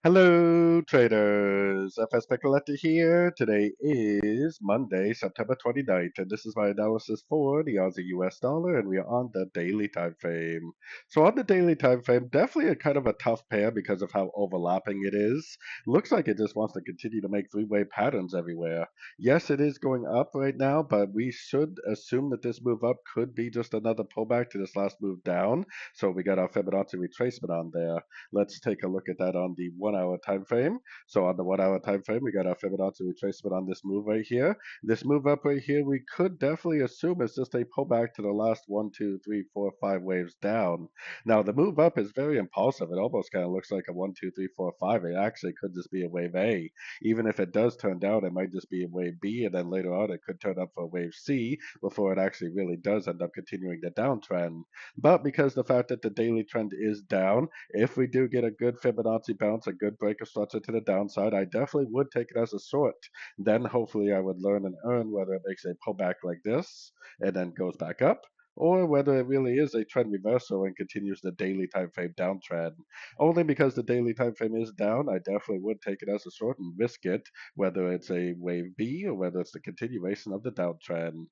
Hello, traders. FX Pip Collector here. Today is Monday, September 29th, and this is my analysis for the Aussie US dollar, and we are on the daily time frame. So on the daily time frame, definitely a kind of a tough pair because of how overlapping it is. Looks like it just wants to continue to make three-way patterns everywhere. Yes, it is going up right now, but we should assume that this move up could be just another pullback to this last move down. So we got our Fibonacci retracement on there. Let's take a look at that on the 1 hour time frame. So on the 1 hour time frame, we got our Fibonacci retracement on this move right here. This move up right here, we could definitely assume it's just a pullback to the last 1, 2, 3, 4, 5 waves down. Now the move up is very impulsive. It almost kind of looks like a 1, 2, 3, 4, 5. It actually could just be a wave A. Even if it does turn down, it might just be a wave B, and then later on it could turn up for a wave C before it actually really does end up continuing the downtrend. But because the fact that the daily trend is down, if we do get a good Fibonacci bounce, a good break of structure to the downside, I definitely would take it as a short. Then hopefully I would learn and earn whether it makes a pullback like this and then goes back up, or whether it really is a trend reversal and continues the daily time frame downtrend. Only because the daily time frame is down, I definitely would take it as a short and risk it, whether it's a wave B or whether it's the continuation of the downtrend.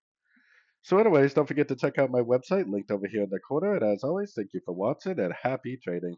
So anyways, don't forget to check out my website linked over here in the corner. And as always, thank you for watching and happy trading.